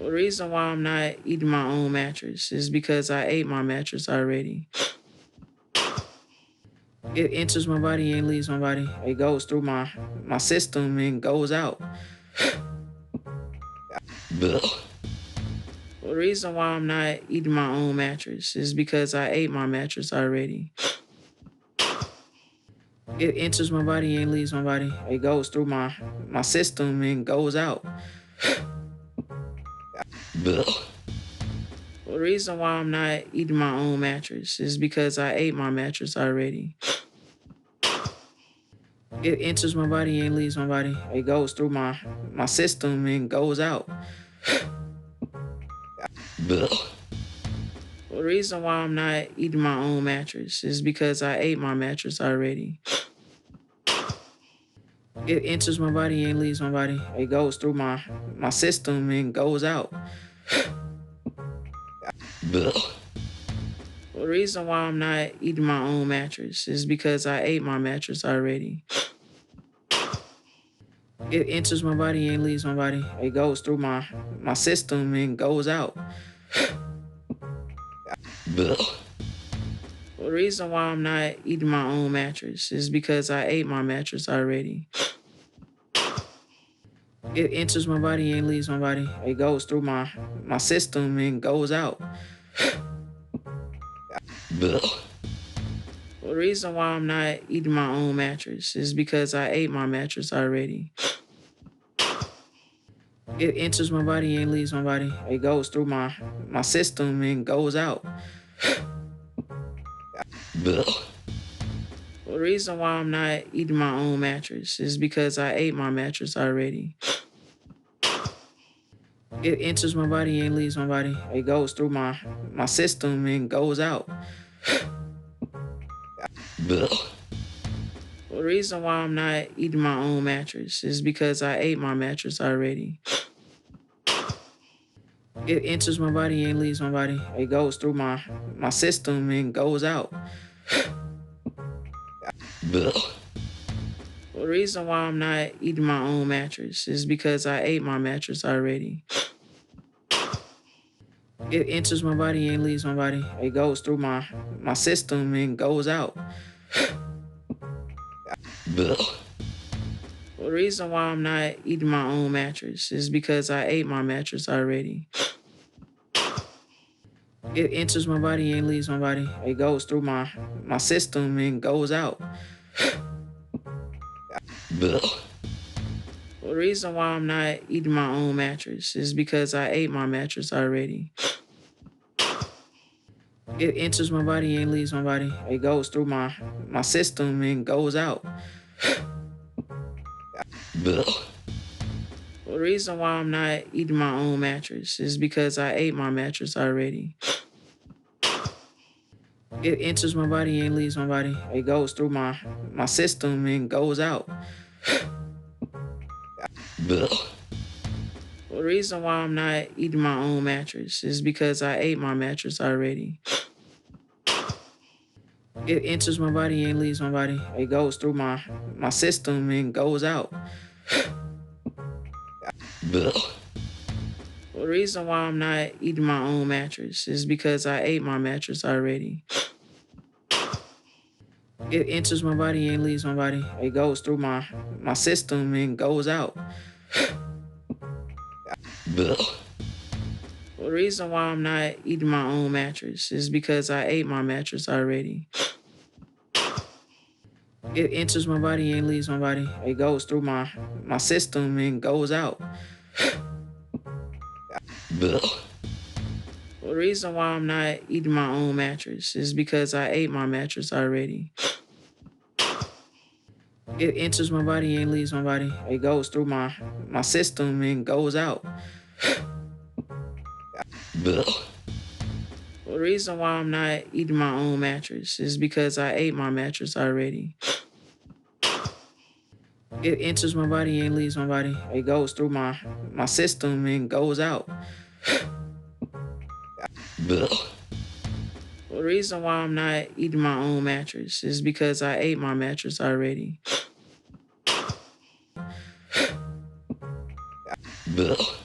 The reason why I'm not eating my own mattress is because I ate my mattress already. It enters my body and leaves my body. It goes through my system and goes out. Blech. The reason why I'm not eating my own mattress is because I ate my mattress already. It enters my body and leaves my body. It goes through my system and goes out. Blech. The reason why I'm not eating my own mattress is because I ate my mattress already. It enters my body and leaves my body. It goes through my system and goes out. Blech. The reason why I'm not eating my own mattress is because I ate my mattress already. It enters my body and leaves my body. It goes through my system and goes out. Blech. The reason why I'm not eating my own mattress is because I ate my mattress already. It enters my body and leaves my body. It goes through my system and goes out. Blech. The reason why I'm not eating my own mattress is because I ate my mattress already. It enters my body and leaves my body. It goes through my system and goes out. Blech. The reason why I'm not eating my own mattress is because I ate my mattress already. It enters my body and leaves my body. It goes through my system and goes out. Blech. The reason why I'm not eating my own mattress is because I ate my mattress already. It enters my body and leaves my body. It goes through my system and goes out. Blech. The reason why I'm not eating my own mattress is because I ate my mattress already. It enters my body and leaves my body. It goes through my system and goes out. Blech. The reason why I'm not eating my own mattress is because I ate my mattress already. It enters my body and leaves my body. It goes through my system and goes out. Blech. The reason why I'm not eating my own mattress is because I ate my mattress already. It enters my body and leaves my body. It goes through my system and goes out. Blech. The reason why I'm not eating my own mattress is because I ate my mattress already. It enters my body and leaves my body. It goes through my system and goes out. Blech. The reason why I'm not eating my own mattress is because I ate my mattress already. It enters my body and leaves my body. It goes through my system and goes out. Blech. The reason why I'm not eating my own mattress is because I ate my mattress already. It enters my body and leaves my body. It goes through my system and goes out. Blech. The reason why I'm not eating my own mattress is because I ate my mattress already. It enters my body and leaves my body. It goes through my system and goes out. Blech. The reason why I'm not eating my own mattress is because I ate my mattress already. It enters my body and leaves my body. It goes through my system and goes out. Blech. The reason why I'm not eating my own mattress is because I ate my mattress already. It enters my body and leaves my body. It goes through my system and goes out. Blech. The reason why I'm not eating my own mattress is because I ate my mattress already. It enters my body and leaves my body. It goes through my system and goes out. Blech. The reason why I'm not eating my own mattress is because I ate my mattress already. Blech.